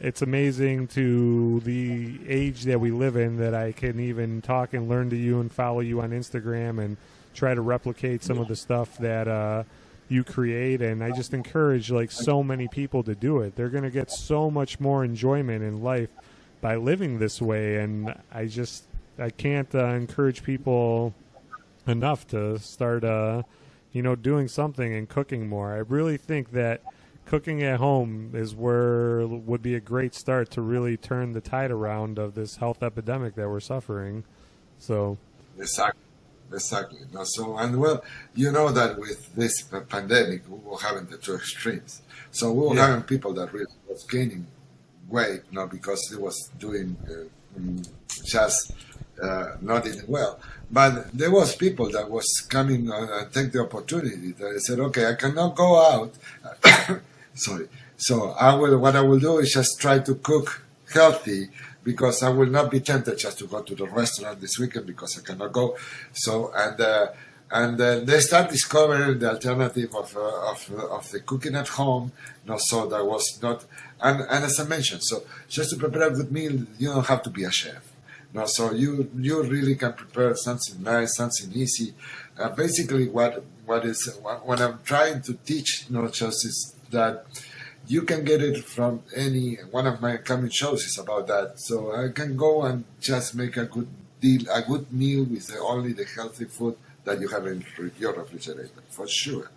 it's amazing to the age that we live in that I can even talk and learn to you and follow you on Instagram and try to replicate some of the stuff that you create. And I just encourage like so many people to do it. They're going to get so much more enjoyment in life by living this way. And I can't encourage people enough to start, doing something and cooking more. I really think that cooking at home is where would be a great start to really turn the tide around of this health epidemic that we're suffering. So exactly. And well, you know that with this pandemic, we were having the two extremes. So we were having people that really was gaining weight, because they was doing just not eating well. But there was people that was coming and take the opportunity. They said, okay, I cannot go out. Sorry. So what I will do is just try to cook healthy because I will not be tempted just to go to the restaurant this weekend because I cannot go. So and they start discovering the alternative of the cooking at home. So that was not and as I mentioned, so just to prepare a good meal, you don't have to be a chef. So you really can prepare something nice, something easy. Basically, what I'm trying to teach, just is that you can get it from any one of my coming shows is about that. So I can go and just make a good meal with only the healthy food that you have in your refrigerator, for sure.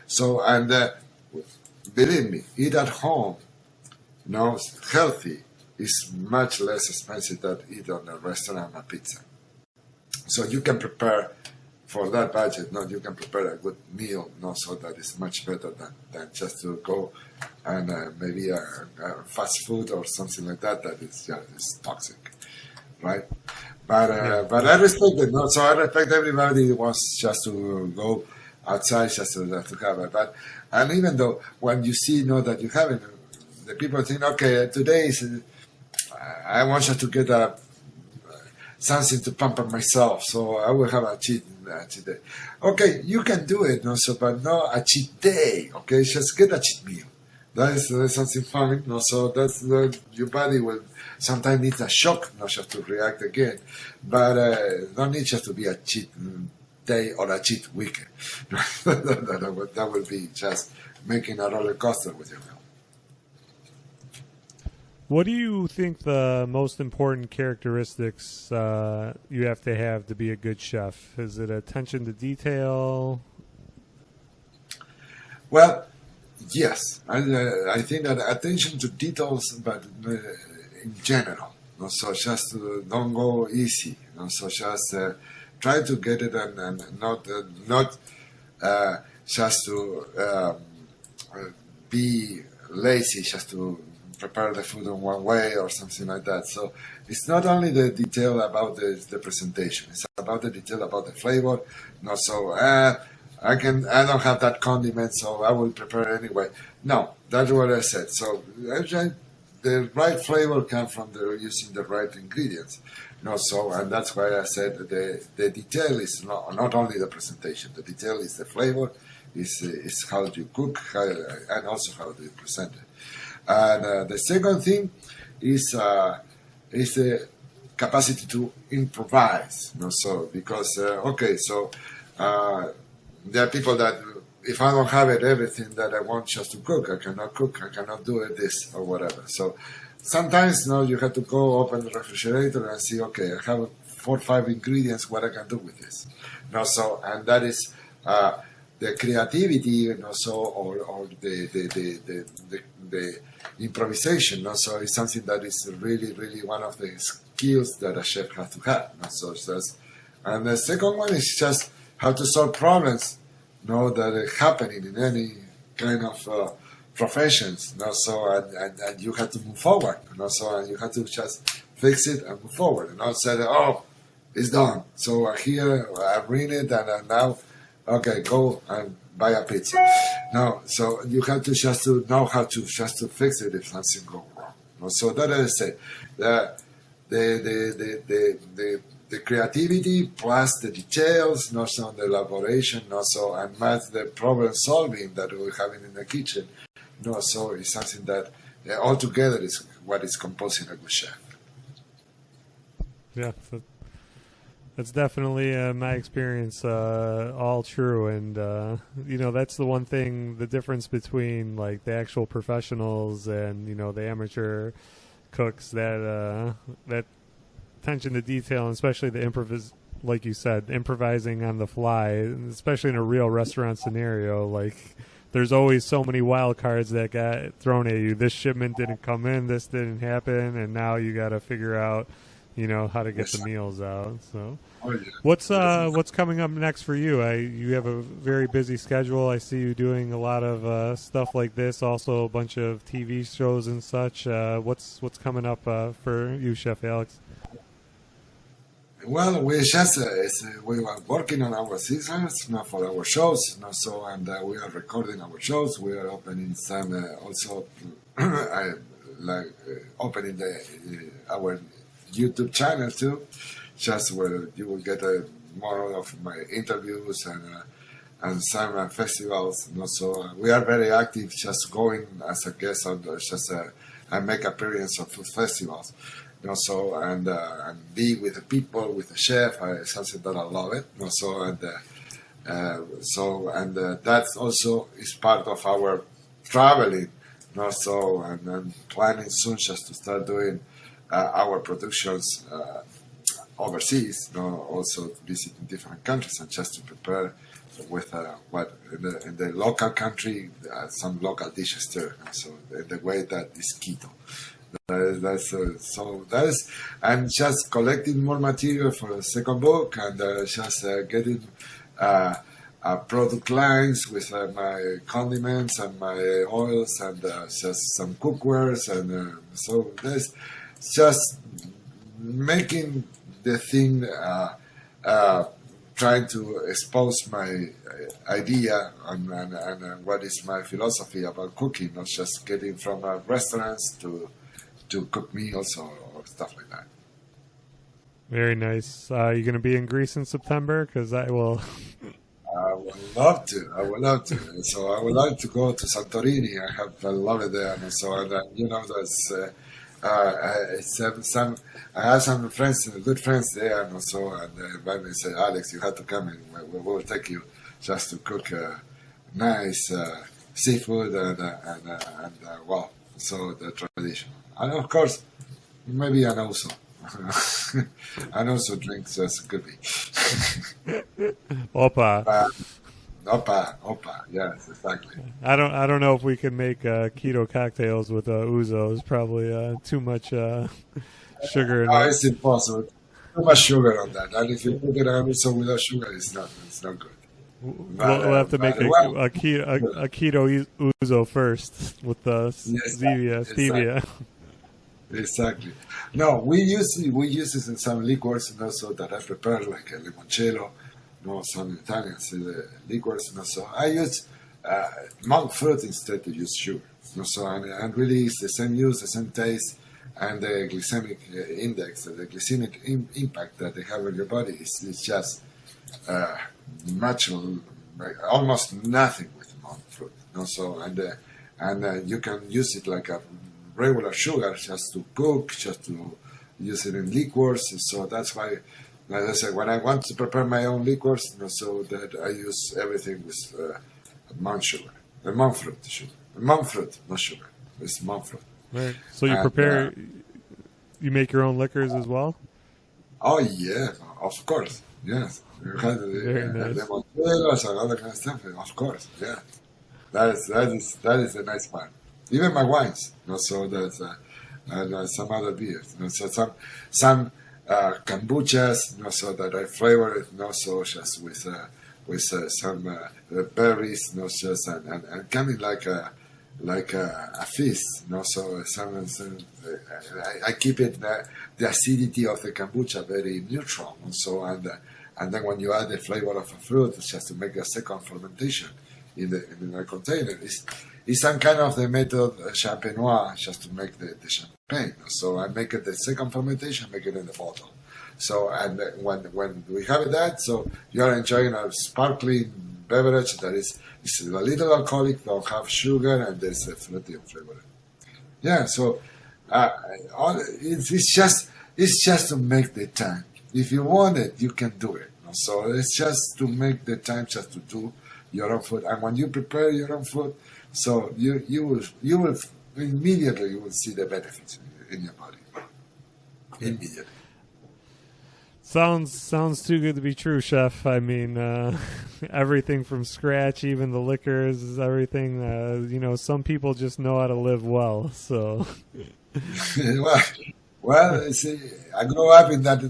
So and believe me, eat at home healthy is much less expensive than eat on a restaurant a pizza. So you can prepare for that budget. You can prepare a good meal. So that is much better than just to go and maybe a fast food or something like that. That is toxic, right? But I respect it. So I respect everybody who wants just to go outside just to have it. And even though when you see that you have it, the people think, okay, today is I want just to get something to pamper myself, so I will have a cheat day. Okay, you can do it, but not a cheat day. Okay, just get a cheat meal. That is something fun. So that's your body will sometimes need a shock, not just to react again, but don't need just to be a cheat day or a cheat weekend. that will be just making a roller coaster with your meal. What do you think the most important characteristics you have to be a good chef? Is it attention to detail? Well, yes. I think that attention to details, but in general. So just don't go easy. So just try to get it and not just to be lazy, just to prepare the food in one way or something like that. So it's not only the detail about the presentation; it's about the detail about the flavor. So I don't have that condiment, so I will prepare anyway. No, that's what I said. So the right flavor comes from using the right ingredients. So and that's why I said the detail is not only the presentation. The detail is the flavor, is how you cook, and also how you present it. And the second thing is the capacity to improvise. So because there are people that if I don't have everything that I want just to cook, I cannot cook, I cannot do it this or whatever. So sometimes you have to go open the refrigerator and see, okay, I have 4 or 5 ingredients, what I can do with this. And that is the creativity, or the improvisation. So it's something that is really, really one of the skills that a chef has to have. And the second one is just how to solve problems, that are happening in any kind of professions. And you have to move forward. And you have to just fix it and move forward. And not say, oh, it's done. So here I bring it, and now, okay, go and buy a pizza. No, so you have to just to know how to just to fix it if something goes wrong. So that is it. The creativity plus the details, so the elaboration, and match the problem solving that we're having in the kitchen. So it's something that altogether is what is composing a good chef. Yeah. That's definitely my experience, all true, and that's the one thing, the difference between like the actual professionals and the amateur cooks, that attention to detail, and especially the like you said, improvising on the fly, especially in a real restaurant scenario. Like there's always so many wild cards that got thrown at you. This shipment didn't come in, this didn't happen, and now you got to figure out how to get the meals out. So what's coming up next for you? You have a very busy schedule. I see you doing a lot of stuff like this, also a bunch of TV shows and such. What's coming up for you, Chef Alex? Well, we were working on our seasons for our shows, and we are recording our shows. We are opening some also opening our YouTube channel too, just where you will get more of my interviews and some festivals. So we are very active, just going as a guest on I make appearance of food festivals. And be with the people, with the chef, something that I love it. And that also is part of our traveling. And planning soon just to start doing our productions overseas, also visiting different countries and just to prepare with what in the local country, some local dishes too. So the way that is keto. I'm just collecting more material for the second book and just getting product lines with my condiments and my oils and just some cookwares and so that's just making the thing trying to expose my idea and what is my philosophy about cooking, not just getting from restaurants to cook meals or stuff like that. Very nice. You going to be in Greece in September? Because I will. I would love to. So I would like to go to Santorini. I love it there, and so and there's I have some friends, good friends there, and so and they invite me and say, Alex, you have to come and we will take you just to cook nice seafood and well, so the tradition, and of course maybe an also. And also drinks as could be. Opa. Opa, yes, exactly. I don't know if we can make keto cocktails with ouzo. It's probably too much sugar. No, it's impossible. Too much sugar on that. And if you cook it ouzo without sugar, it's not good. We'll have to make a keto ouzo first with the stevia. Exactly. No, we use this in some liqueurs, so that I prepare like a limoncello. Some Italians liqueurs. So I use monk fruit instead to use sugar. So and really it's the same use, the same taste, and the glycemic index, the glycemic impact that they have on your body is just natural, almost nothing with monk fruit. So and you can use it like a regular sugar just to cook, just to use it in liqueurs. So that's why, like I said, when I want to prepare my own liqueurs, so that I use everything with monk sugar, the monk fruit sugar, monk fruit, not sugar. It's monk fruit. Right. So you prepare, you make your own liquors as well? Oh yeah, of course, yes. Very nice. The motivational and other kind of stuff, of course, yeah. That is the nice part. Even my wines, so that's and some other beers, so some kombuchas, so that I flavor it, so just with some berries, just and coming like a feast, so I keep it the acidity of the kombucha very neutral, so and then when you add the flavor of a fruit, just to make a second fermentation in the container, it's some kind of the method champenois, just to make the champagne. So I make it the second fermentation, make it in the bottle. So and when we have that, so you are enjoying a sparkling beverage that is a little alcoholic, don't have sugar, and there's a fruity flavor. Yeah, so it's just to make the time. If you want it, you can do it. So it's just to make the time, just to do your own food. And when you prepare your own food, so you will immediately you will see the benefits in your body. Immediately. Sounds too good to be true, chef. I mean, everything from scratch, even the liquors, everything. Some people just know how to live well. So, well, see, I grew up in that.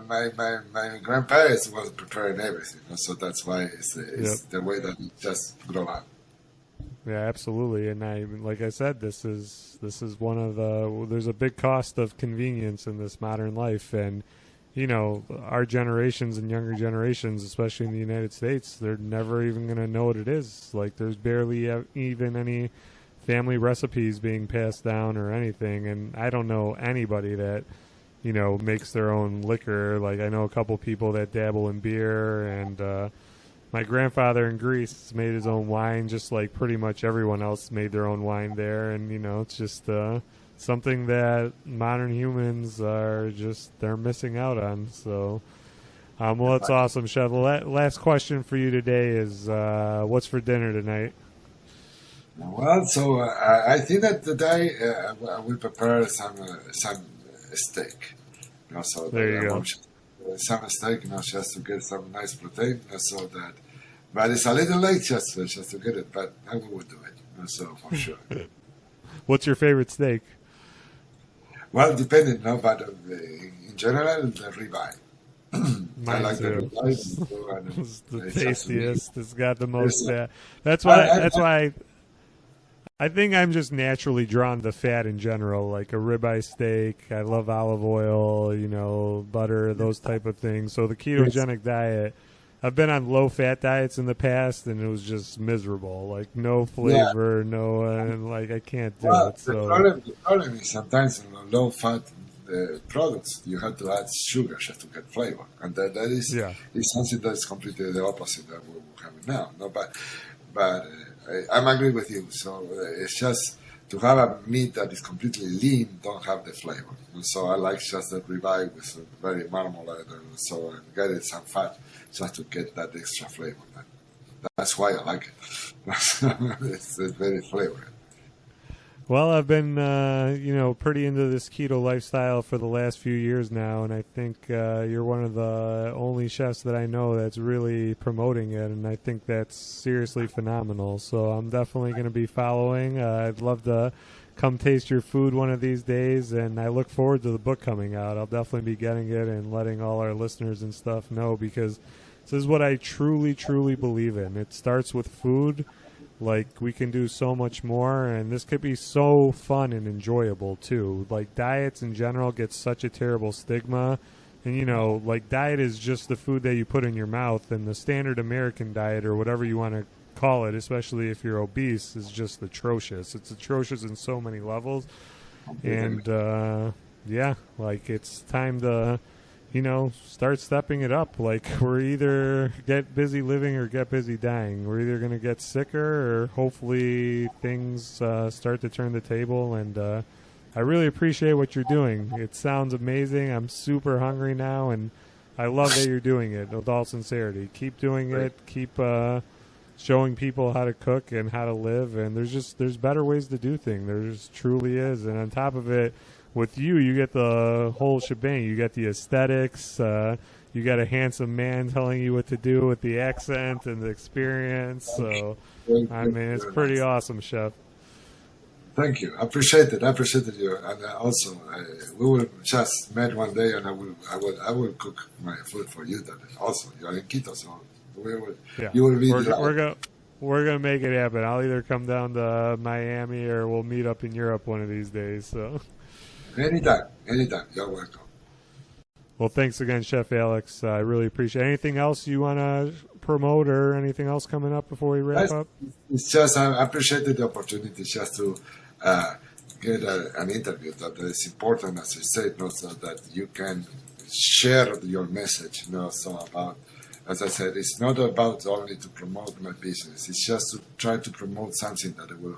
My grandparents was preparing everything, so that's why it's the way that you just grow up. Yeah, absolutely. And like I said, this is one of there's a big cost of convenience in this modern life, and our generations and younger generations, especially in the United States, they're never even going to know what it is. Like, there's barely even any family recipes being passed down or anything, and I don't know anybody that makes their own liquor. Like, I know a couple people that dabble in beer, and my grandfather in Greece made his own wine, just like pretty much everyone else made their own wine there. And, it's just something that modern humans they're missing out on. So, well, that's awesome, Chef. Last question for you today is, what's for dinner tonight? Well, so I think that today I will prepare some steak. So there you go. some steak, just to get some nice protein, so that. But it's a little late just to get it, but I will do it, so for sure. What's your favorite steak? Well, depending, no, but in general, the ribeye. I like Too. the ribeye. It's the tastiest. It's got the most fat. That's why. I think I'm just naturally drawn to fat in general, like a ribeye steak. I love olive oil, butter, those type of things. So the ketogenic diet, I've been on low-fat diets in the past, and it was just miserable. Like no flavor, I can't do it. So the problem is sometimes in low-fat products, you have to add sugar just to get flavor, and that is something that's completely the opposite that we have now. No, but I'm agree with you. So it's just to have a meat that is completely lean, don't have the flavor. And so I like just the ribeye with very marmalade and so and get it some fat just to get that extra flavor. That's why I like it. It's very flavored. Well, I've been, pretty into this keto lifestyle for the last few years now, and I think you're one of the only chefs that I know that's really promoting it, and I think that's seriously phenomenal. So I'm definitely going to be following. I'd love to come taste your food one of these days, and I look forward to the book coming out. I'll definitely be getting it and letting all our listeners and stuff know, because this is what I truly, truly believe in. It starts with food. Like, we can do so much more, and this could be so fun and enjoyable, too. Like, diets in general get such a terrible stigma. And, diet is just the food that you put in your mouth, and the standard American diet, or whatever you want to call it, especially if you're obese, is just atrocious. It's atrocious in so many levels. And, it's time to... start stepping it up. Like, we're either get busy living or get busy dying. We're either going to get sicker or hopefully things start to turn the table. And I really appreciate what you're doing. It sounds amazing. I'm super hungry now, and I love that you're doing it with all sincerity. Keep doing it. Keep showing people how to cook and how to live. And there's better ways to do things. There just truly is. And on top of it, with you get the whole shebang. You get the aesthetics. You got a handsome man telling you what to do with the accent and the experience. So, it's pretty awesome, Chef. Thank you. I appreciate it. I appreciate you. And also, we will just meet one day, and I will cook my food for you. Then also, you are in Keto, so you will be. We're gonna make it happen. I'll either come down to Miami or we'll meet up in Europe one of these days. So. Anytime. You're welcome. Well, thanks again, Chef Alex. I really appreciate it. Anything else you want to promote or anything else coming up before we wrap up? It's just I appreciated the opportunity just to get an interview that is important, as I said, so that you can share your message. So about, as I said, it's not about only to promote my business. It's just to try to promote something that will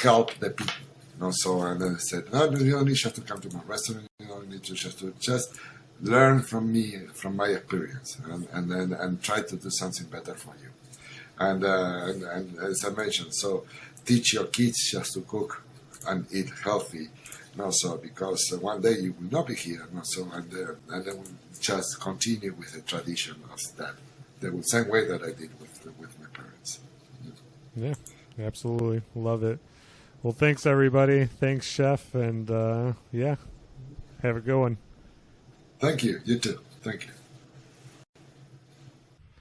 help the people. And then I said, no, you don't need just to come to my restaurant. You don't need to just learn from me, from my experience, and try to do something better for you. And as I mentioned, so teach your kids just to cook and eat healthy. Because one day you will not be here. And then we'll just continue with the tradition of that, the same way that I did with my parents. Yeah, absolutely, love it. Well, thanks, everybody. Thanks, Chef. And, have a good one. Thank you. You too. Thank you.